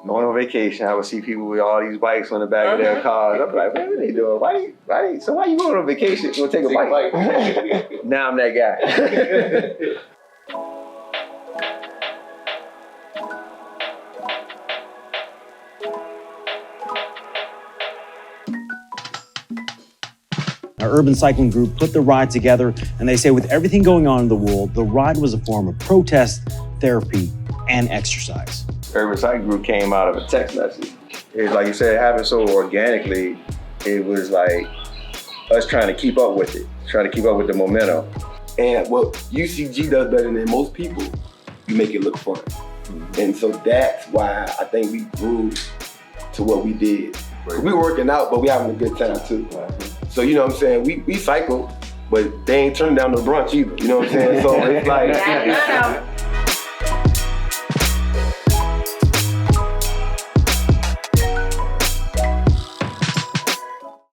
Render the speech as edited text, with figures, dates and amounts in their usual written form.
going on vacation, I would see people with all these bikes on the back of their cars. I'm like, man, what they doing? So why you going on vacation? Go take a bike. Now I'm that guy. Our urban cycling group put the ride together, and they say with everything going on in the world, the ride was a form of protest, therapy, and exercise. Urban Cycling Group came out of a text message. It's like you said, it happened so organically. It was like us trying to keep up with it, trying to keep up with the momentum. And what UCG does better than most people, you make it look fun. Mm-hmm. And so that's why I think we grew to what we did. Right. We were working out, but we having a good time too. Right. So you know what I'm saying? We cycle, but they ain't turning down the brunch either. You know what I'm saying? So it's like